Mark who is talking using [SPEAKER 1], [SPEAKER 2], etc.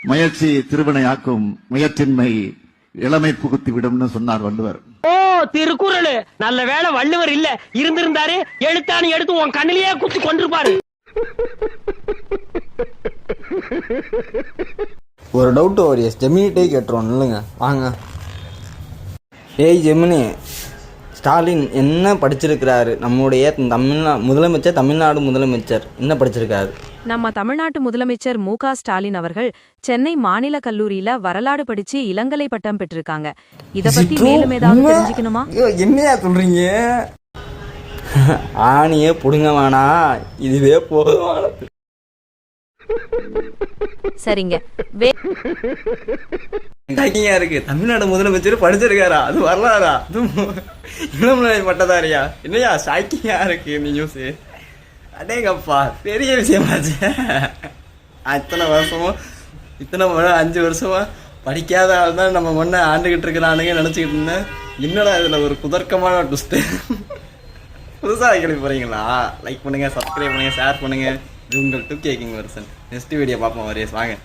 [SPEAKER 1] முயற்சி திருவினையாக்கும், முயற்சின்மை இளமை புகுத்தி விடும்னு சொன்னார் வள்ளுவர்.
[SPEAKER 2] ஓ திருக்குறள், நல்ல வேளை வள்ளுவர் இல்ல, இருந்திருந்தாரு எழுத்தாணி எடுத்து உன் கண்ணிலேயே குத்தி கொண்டிருப்பாரு.
[SPEAKER 3] ஒரு டவுட் ஓரியஸ் ஜெமினிட்டே கேட்டுருவோம் இல்லைங்க, வாங்க. ஏய் ஜெமினி, ஸ்டாலின் என்ன படிச்சிருக்கிறாரு? நம்முடைய முதலமைச்சர், தமிழ்நாடு முதலமைச்சர் என்ன படிச்சிருக்காரு?
[SPEAKER 4] நம்ம தமிழ்நாட்டு முதலமைச்சர் மு.க. ஸ்டாலின் அவர்கள் சென்னை மாநில கல்லூரியில வரலாறு படிச்சு இளங்கலை பட்டம் பெற்றிருக்காங்க. இத பத்தி மேலும் ஏதாவது தெரிஞ்சுக்கணுமா?
[SPEAKER 3] என்னையா சொல்றீங்க? ஆணியே புடுங்க வேணா, இதுவே போதுமானது.
[SPEAKER 4] சரிங்க.
[SPEAKER 3] இருக்கு தமிழ்நாடு முதலமைச்சர் படிச்சிருக்காரா? அது வரலாறா? அது இளநிலை பட்டதாரியா? என்னையா ஷாக்கிங்கா இருக்கு இந்த நியூஸ். அடேங்கப்பா, பெரிய விஷயமாச்சு. இத்தனை வருஷமும் 5 வருஷமா படிக்காத ஆள் தான் நம்ம முன்ன ஆண்டுகிட்டு இருக்கிறானுங்க நினைச்சுக்கிட்டு இருந்தேன். என்னடா இதுல ஒரு குதர்க்கமான ட்விஸ்ட். புதுசா கேள்வி போறீங்களா? லைக் பண்ணுங்க, சப்ஸ்கிரைப் பண்ணுங்க, ஷேர் பண்ணுங்க. இது உங்கள் 2K king version. Next video பார்ப்போம். வாங்க.